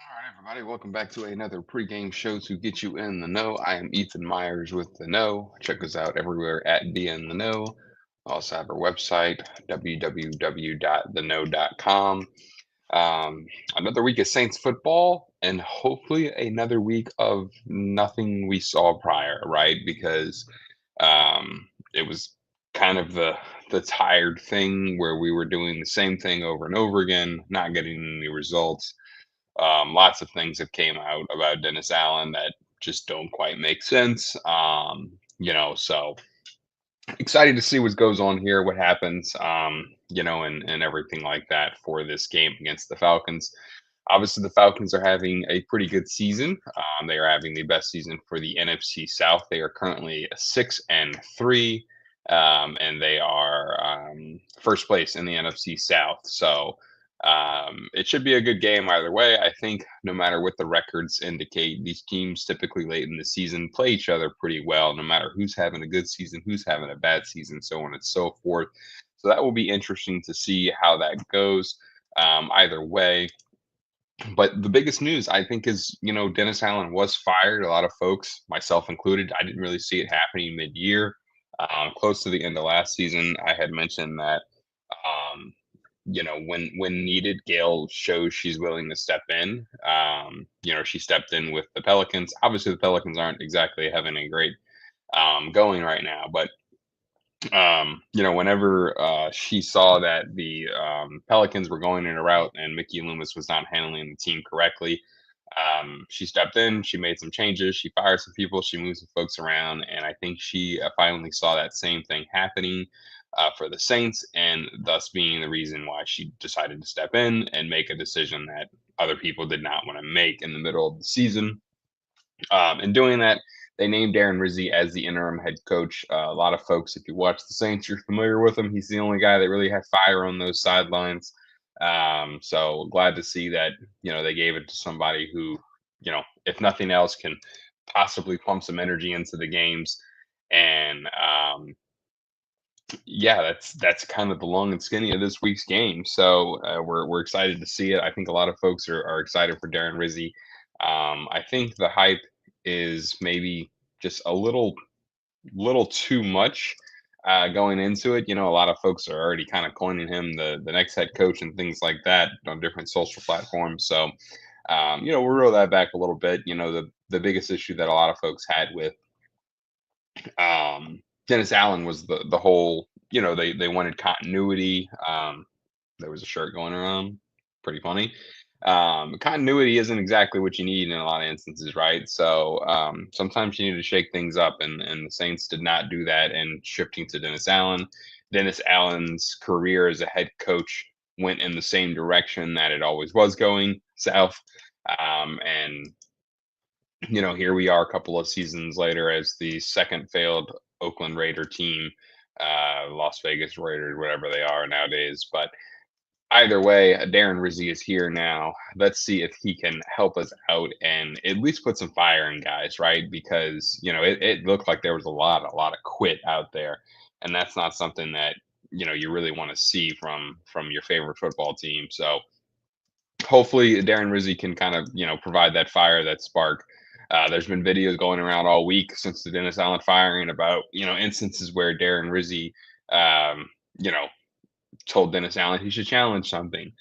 All right, everybody, welcome back to another pregame show to get you in the know. I am Ethan Myers with the Know. Check us out everywhere at Be in the Know. Also have our website, www.theknow.com. Another week of Saints football, and hopefully another week of nothing we saw prior, right? Because it was kind of the tired thing where we were doing the same thing over and over again, not getting any results. Lots of things have came out about Dennis Allen that just don't quite make sense. So excited to see what goes on here, what happens, and everything like that for this game against the Falcons. Obviously, the Falcons are having a pretty good season. They are having the best season for the NFC South. They are currently 6-3, and they are first place in the NFC South. So it should be a good game either way. I think no matter what the records indicate, these teams typically late in the season play each other pretty well, no matter who's having a good season, who's having a bad season, so on and so forth. So that will be interesting to see how that goes either way. But the biggest news, I think, is Dennis Allen was fired. A lot of folks, myself included, I didn't really see it happening mid-year. Close to the end of last season, I had mentioned that um, when needed, Gail shows she's willing to step in. She stepped in with the Pelicans. Obviously, the Pelicans aren't exactly having a great going right now, but whenever she saw that the Pelicans were going in a route and Mickey Loomis was not handling the team correctly, she stepped in. She made some changes. She fired some people. She moved some folks around, and I think she finally saw that same thing happening for the Saints, and thus being the reason why she decided to step in and make a decision that other people did not want to make in the middle of the season. In doing that, they named Darren Rizzi as the interim head coach. A lot of folks, if you watch the Saints, you're familiar with him. He's the only guy that really had fire on those sidelines. So glad to see that they gave it to somebody who, if nothing else, can possibly pump some energy into the games. And yeah, that's kind of the long and skinny of this week's game. So we're excited to see it. I think a lot of folks are excited for Darren Rizzi. I think the hype is maybe just a little too much going into it. A lot of folks are already kind of coining him the next head coach and things like that on different social platforms. So we'll reel that back a little bit. The biggest issue that a lot of folks had with Dennis Allen was the whole, they wanted continuity. There was a shirt going around, pretty funny. Continuity isn't exactly what you need in a lot of instances, right? So sometimes you need to shake things up, and the Saints did not do that. And shifting to Dennis Allen, Dennis Allen's career as a head coach went in the same direction that it always was going, south. And here we are a couple of seasons later as the second failed Oakland Raider team, Las Vegas Raiders, whatever they are nowadays. But either way, Darren Rizzi is here now. Let's see if he can help us out and at least put some fire in guys, right? Because it looked like there was a lot of quit out there, and that's not something that you really want to see from your favorite football team. So hopefully Darren Rizzi can kind of provide that fire, that spark. There's been videos going around all week since the Dennis Allen firing about instances where Darren Rizzi, um, you know, told Dennis Allen he should challenge something.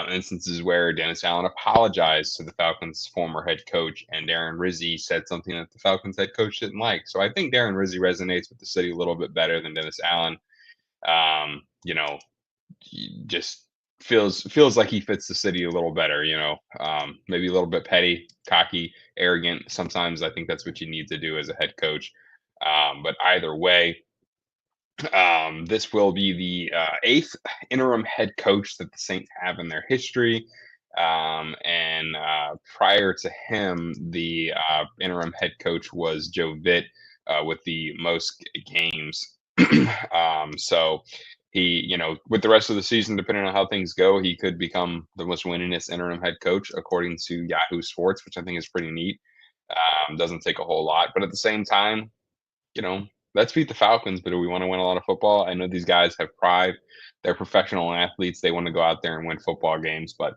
Instances where Dennis Allen apologized to the Falcons' former head coach, and Darren Rizzi said something that the Falcons head coach didn't like. So I think Darren Rizzi resonates with the city a little bit better than Dennis Allen. Um, you know, just feels like he fits the city a little better. Maybe a little bit petty, cocky, arrogant. Sometimes I think that's what you need to do as a head coach. But either way, this will be the eighth interim head coach that the Saints have in their history. And prior to him, the interim head coach was Joe Vitt with the most games. So he, with the rest of the season, depending on how things go, he could become the most winningest interim head coach, according to Yahoo Sports, which I think is pretty neat. Doesn't take a whole lot, but at the same time, you know, let's beat the Falcons, but do we want to win a lot of football? I know these guys have pride. They're professional athletes. They want to go out there and win football games, but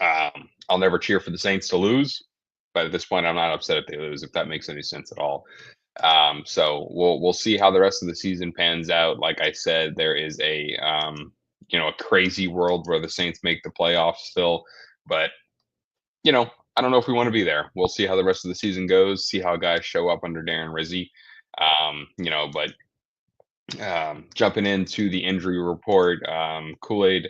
I'll never cheer for the Saints to lose, but at this point, I'm not upset if they lose, if that makes any sense at all. So we'll see how the rest of the season pans out. Like I said, there is a a crazy world where the Saints make the playoffs still, but I don't know if we want to be there. We'll see how the rest of the season goes. See how guys show up under Darren Rizzi. But jumping into the injury report, Kool-Aid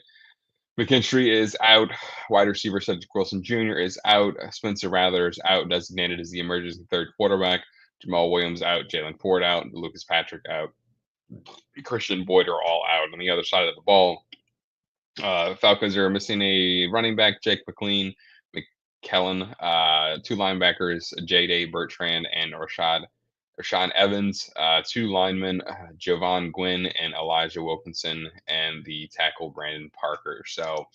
McKinstry is out. Wide receiver Cedric Wilson Jr. is out. Spencer Rattler is out, designated as the emergency third quarterback. Jamal Williams out. Jalen Ford out. Lucas Patrick out. Christian Boyd are all out. On the other side of the ball, Falcons are missing a running back, Jake McLean, McKellen, two linebackers, J.Day Bertrand and Rashawn Evans, two linemen, Jovan Gwynn and Elijah Wilkinson, and the tackle Brandon Parker. So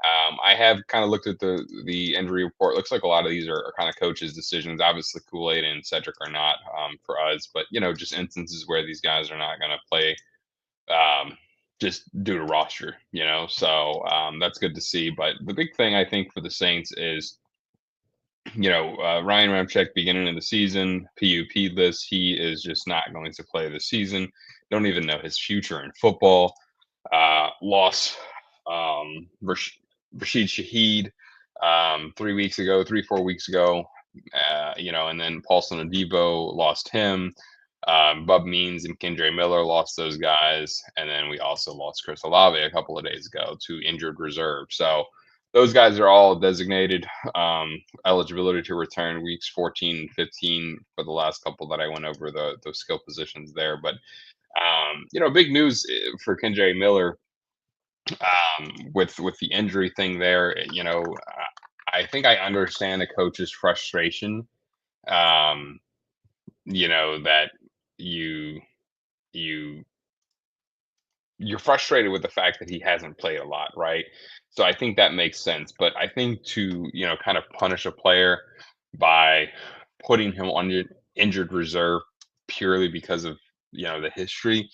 I have kind of looked at the injury report. Looks like a lot of these are kind of coaches' decisions. Obviously, Kool-Aid and Cedric are not for us, but just instances where these guys are not going to play just due to roster. So that's good to see. But the big thing I think for the Saints is Ryan Ramczyk beginning of the season, PUP list. He is just not going to play this season. Don't even know his future in football. Loss Rashid Shaheed 4 weeks ago. And then Paulson Adebo lost him. Bub Means and Kendre Miller lost those guys. And then we also lost Chris Olave a couple of days ago to injured reserve. So those guys are all designated eligibility to return weeks 14 and 15 for the last couple that I went over those skill positions there. But, big news for Kendre Miller with the injury thing there. I think I understand a coach's frustration. That you're frustrated with the fact that he hasn't played a lot, right? So I think that makes sense. But I think to kind of punish a player by putting him on injured reserve purely because of the history,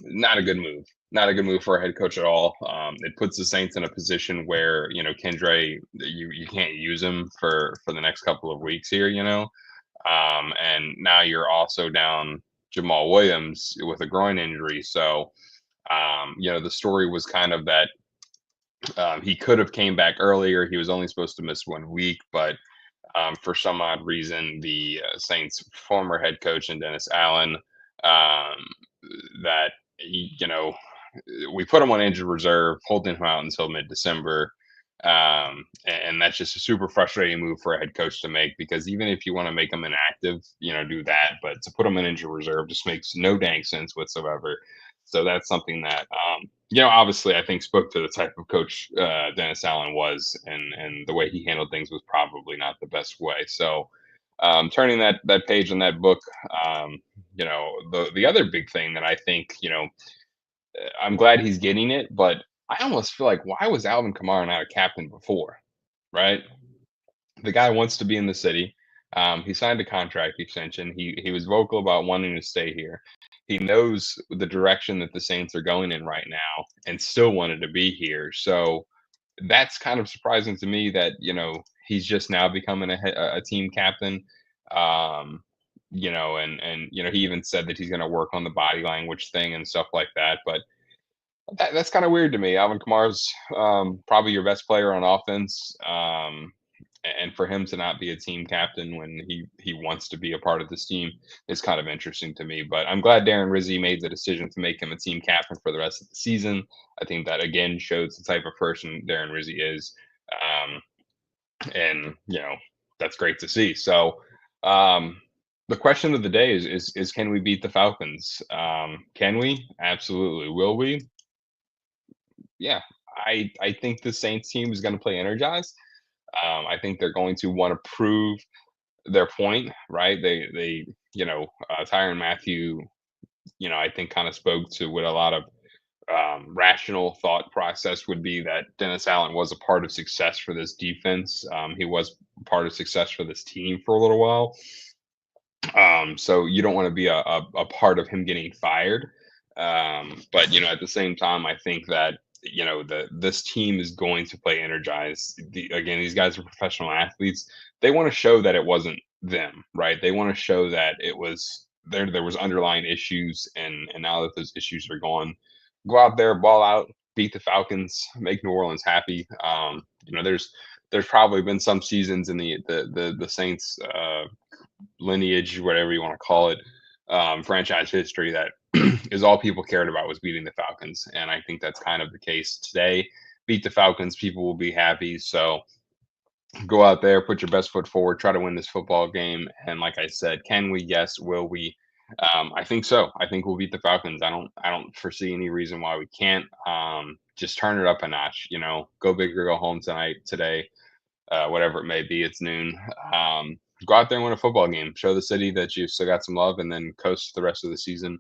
not a good move. Not a good move for a head coach at all. It puts the Saints in a position where Kendre, you can't use him for the next couple of weeks here. And now you're also down Jamal Williams with a groin injury. So the story was kind of that he could have came back earlier. He was only supposed to miss 1 week, but for some odd reason, the Saints' former head coach and Dennis Allen, that we put him on injured reserve, holding him out until mid-December. And that's just a super frustrating move for a head coach to make, because even if you want to make him inactive, do that. But to put him in injured reserve just makes no dang sense whatsoever. So that's something that, obviously I think spoke to the type of coach Dennis Allen was, and the way he handled things was probably not the best way. So turning that page in that book, the other big thing that I think, I'm glad he's getting it, but I almost feel like, why was Alvin Kamara not a captain before, right? The guy wants to be in the city. He signed a contract extension. He was vocal about wanting to stay here. He knows the direction that the Saints are going in right now, and still wanted to be here. So that's kind of surprising to me that he's just now becoming a team captain. He even said that he's going to work on the body language thing and stuff like that. But that's kind of weird to me. Alvin Kamara's probably your best player on offense, and for him to not be a team captain when he wants to be a part of this team is kind of interesting to me. But I'm glad Darren Rizzi made the decision to make him a team captain for the rest of the season. I think that again shows the type of person Darren Rizzi is, and that's great to see. So the question of the day is can we beat the Falcons? Can we? Absolutely. Will we? Yeah, I think the Saints team is going to play energized. I think they're going to want to prove their point, right? Tyrann Mathieu, I think kind of spoke to what a lot of rational thought process would be, that Dennis Allen was a part of success for this defense. He was part of success for this team for a little while. So you don't want to be a part of him getting fired. But at the same time, I think that this team is going to play energized. Again, these guys are professional athletes. They want to show that it wasn't them, right? They want to show that it was there was underlying issues, and now that those issues are gone, go out there, ball out, beat the Falcons, make New Orleans happy. There's probably been some seasons in the Saints lineage, whatever you want to call it, franchise history that is all people cared about was beating the Falcons. And I think that's kind of the case today. Beat the Falcons, people will be happy. So go out there, put your best foot forward, try to win this football game. And like I said, can we? Yes. Will we? I think so. I think we'll beat the Falcons. I don't foresee any reason why we can't. Just turn it up a notch. Go big or go home today, whatever it may be. It's noon. Go out there and win a football game. Show the city that you've still got some love, and then coast the rest of the season.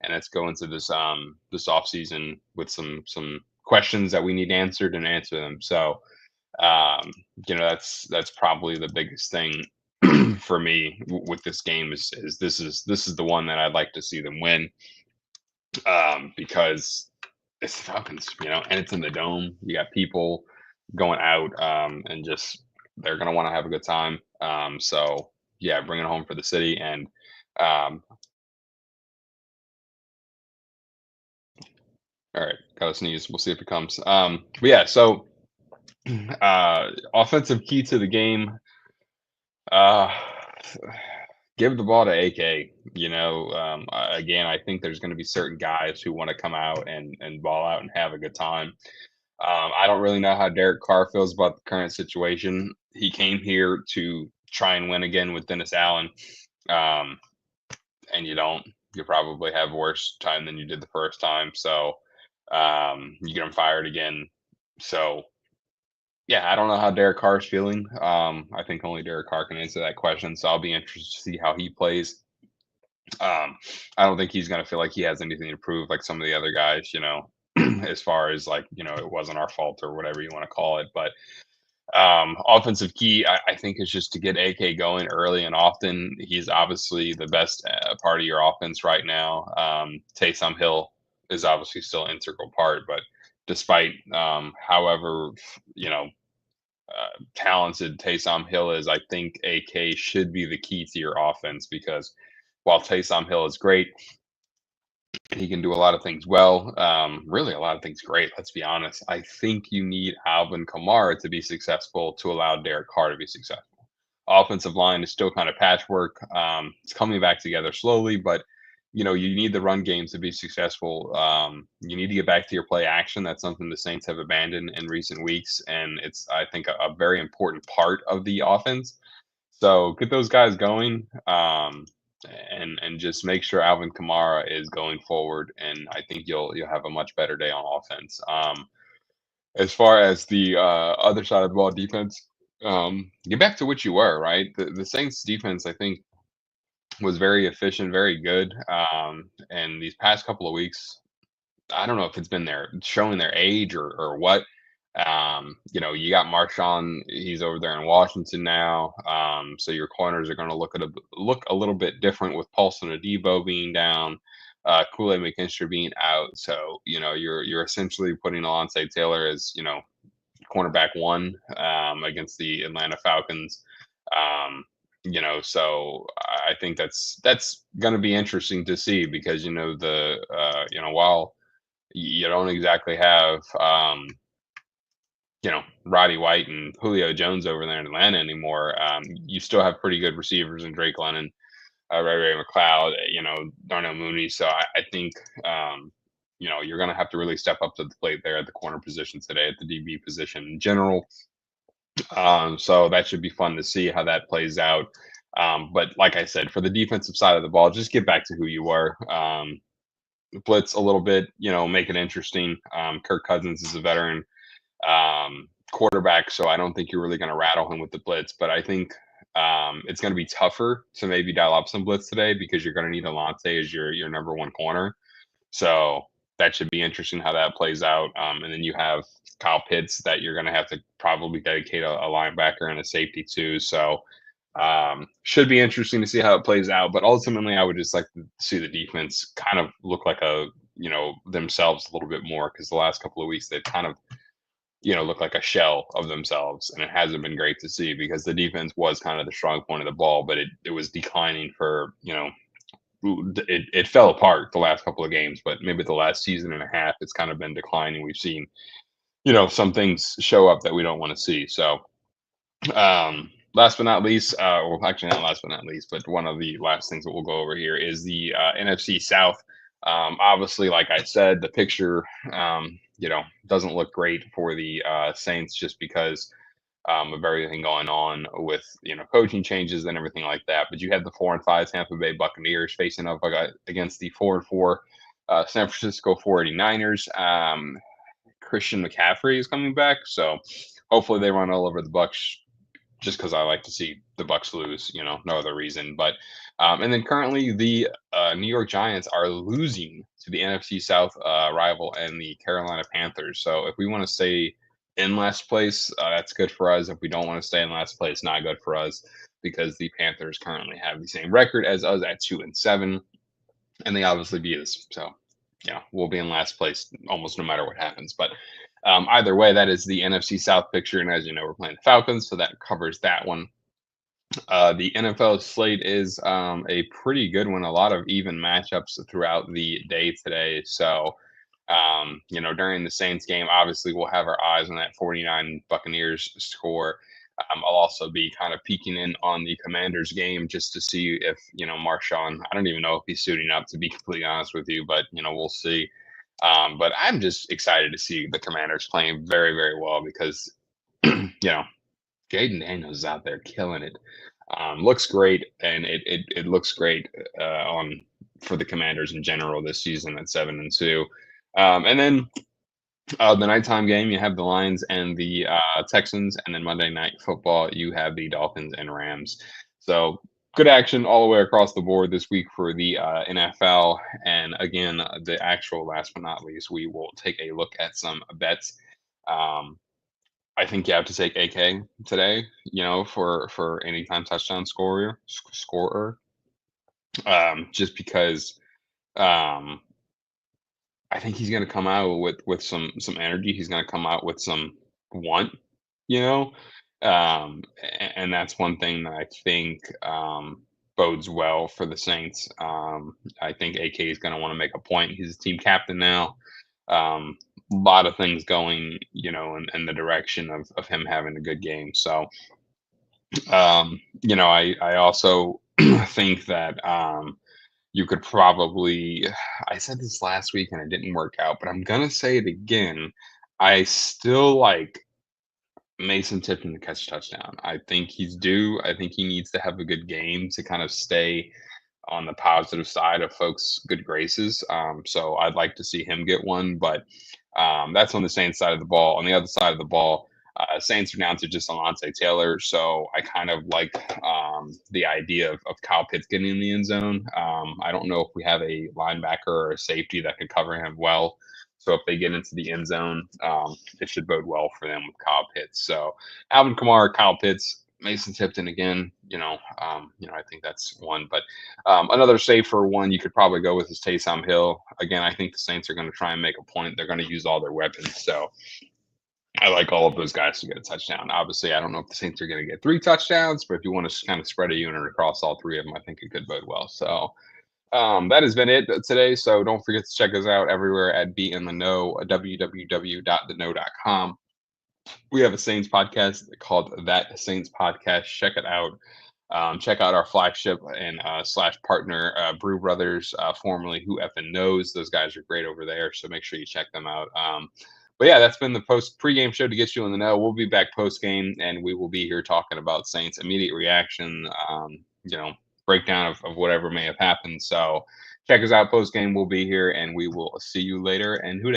And let's go into this off season with some questions that we need answered and answer them. So that's probably the biggest thing for me with this game is this is the one that I'd like to see them win, because it's the Falcons, and it's in the dome. You got people going out, and just they're gonna want to have a good time. So yeah, bring it home for the city. And um, all right, gotta sneeze. We'll see if it comes. But yeah, so offensive key to the game. Uh, Give the ball to AK. Again, I think there's going to be certain guys who want to come out and ball out and have a good time. I don't really know how Derek Carr feels about the current situation. He came here to try and win again with Dennis Allen, um, and you probably have worse time than you did the first time. So you get him fired again. So yeah, I don't know how Derek Carr is feeling. I think only Derek Carr can answer that question. So I'll be interested to see how he plays. I don't think he's going to feel like he has anything to prove like some of the other guys, as far as like, it wasn't our fault or whatever you want to call it. But offensive key, I think, is just to get AK going early and often. He's obviously the best part of your offense right now. Taysom Hill is obviously still an integral part, but despite however, talented Taysom Hill is, I think AK should be the key to your offense, because while Taysom Hill is great, he can do a lot of things well, really a lot of things great. Let's be honest. I think you need Alvin Kamara to be successful to allow Derek Carr to be successful. Offensive line is still kind of patchwork. It's coming back together slowly, but you need the run game to be successful. You need to get back to your play action. That's something the Saints have abandoned in recent weeks, and it's, I think, a very important part of the offense. So get those guys going, and just make sure Alvin Kamara is going forward, and I think you'll have a much better day on offense. As far as the other side of the ball, defense, get back to what you were, right. The Saints defense, I think, was very efficient, very good. And these past couple of weeks, I don't know if it's been showing their age or what. You got Marshawn, he's over there in Washington now. So your corners are going to look a little bit different with Paulson Adebo being down, Kool-Aid McKinstry being out. So, you're essentially putting Alontae Taylor as, cornerback one, against the Atlanta Falcons. So I think that's going to be interesting to see, because, while you don't exactly have, Roddy White and Julio Jones over there in Atlanta anymore. You still have pretty good receivers in Drake London, Ray McLeod, Darnell Mooney. So I think, you're going to have to really step up to the plate there at the corner position today, at the DB position in general. So that should be fun to see how that plays out. But like I said, for the defensive side of the ball, just get back to who you were. Blitz a little bit, make it interesting. Kirk Cousins is a veteran quarterback, so I don't think you're really going to rattle him with the blitz. But I think it's going to be tougher to maybe dial up some blitz today, because you're going to need Alontae as your number one corner. So that should be interesting how that plays out. And then you have Kyle Pitts that you're going to have to probably dedicate a linebacker and a safety to. So should be interesting to see how it plays out. But ultimately, I would just like to see the defense kind of look like a themselves a little bit more because the last couple of weeks they've kind of look like a shell of themselves, and it hasn't been great to see because the defense was kind of the strong point of the ball, but it was declining for it fell apart the last couple of games, but maybe the last season and a half it's kind of been declining. We've seen some things show up that we don't want to see. So last but not least, well, actually not last but not least, but one of the last things that we'll go over here is the NFC South. Obviously, like I said, the picture, doesn't look great for the Saints just because of everything going on with coaching changes and everything like that. But you have the 4-5 Tampa Bay Buccaneers facing up against the 4-4 San Francisco 49ers. Christian McCaffrey is coming back, so hopefully they run all over the Bucs just because I like to see the Bucs lose, no other reason. But and then currently the New York Giants are losing to the NFC South rival and the Carolina Panthers. So if we want to stay in last place, that's good for us. If we don't want to stay in last place, not good for us because the Panthers currently have the same record as us at 2-7, and they obviously beat us. So we'll be in last place almost no matter what happens. But either way, that is the NFC South picture. And as you know, we're playing the Falcons, so that covers that one. The NFL slate is a pretty good one. A lot of even matchups throughout the day today. So, during the Saints game, obviously we'll have our eyes on that 49 Buccaneers score. I'll also be kind of peeking in on the Commanders game just to see if, Marshawn, I don't even know if he's suiting up, to be completely honest with you, but, we'll see. But I'm just excited to see the Commanders playing very, very well because, Jaden Daniels is out there killing it. Looks great, and it looks great on for the Commanders in general this season at 7-2. And then the nighttime game, you have the Lions and the Texans, and then Monday Night Football, you have the Dolphins and Rams. So good action all the way across the board this week for the NFL. And again, the actual last but not least, we will take a look at some bets. I think you have to take AK today, for anytime touchdown scorer. Just because I think he's going to come out with some energy. He's going to come out with some want, you know, and that's one thing that I think bodes well for the Saints. I think AK is going to want to make a point. He's a team captain now. A lot of things going, in the direction of him having a good game. So, I also think that you could probably, I said this last week and it didn't work out, but I'm gonna say it again. I still like Mason Tipton to catch a touchdown. I think he's due. I think he needs to have a good game to kind of stay on the positive side of folks' good graces. So I'd like to see him get one, but that's on the Saints side of the ball. On the other side of the ball, Saints are down to just Alontae Taylor, so I kind of like the idea of Kyle Pitts getting in the end zone. I don't know if we have a linebacker or a safety that could cover him well. So if they get into the end zone, it should bode well for them with Kyle Pitts. So Alvin Kamara, Kyle Pitts, Mason Tipton again. I think that's one. But another safer one you could probably go with is Taysom Hill. Again, I think the Saints are going to try and make a point. They're going to use all their weapons. So I like all of those guys to get a touchdown. Obviously, I don't know if the Saints are going to get 3 touchdowns, but if you want to kind of spread a unit across all 3 of them, I think it could bode well. So that has been it today. So don't forget to check us out everywhere at Be in the Know, www.theknow.com. We have a Saints podcast called That Saints Podcast. Check it out. Check out our flagship and slash partner, Brew Brothers, formerly Who Effing Knows. Those guys are great over there, so make sure you check them out. But yeah, that's been the pregame show to get you in the know. We'll be back postgame, and we will be here talking about Saints' immediate reaction, breakdown of whatever may have happened. So check us out postgame. We'll be here, and we will see you later. And who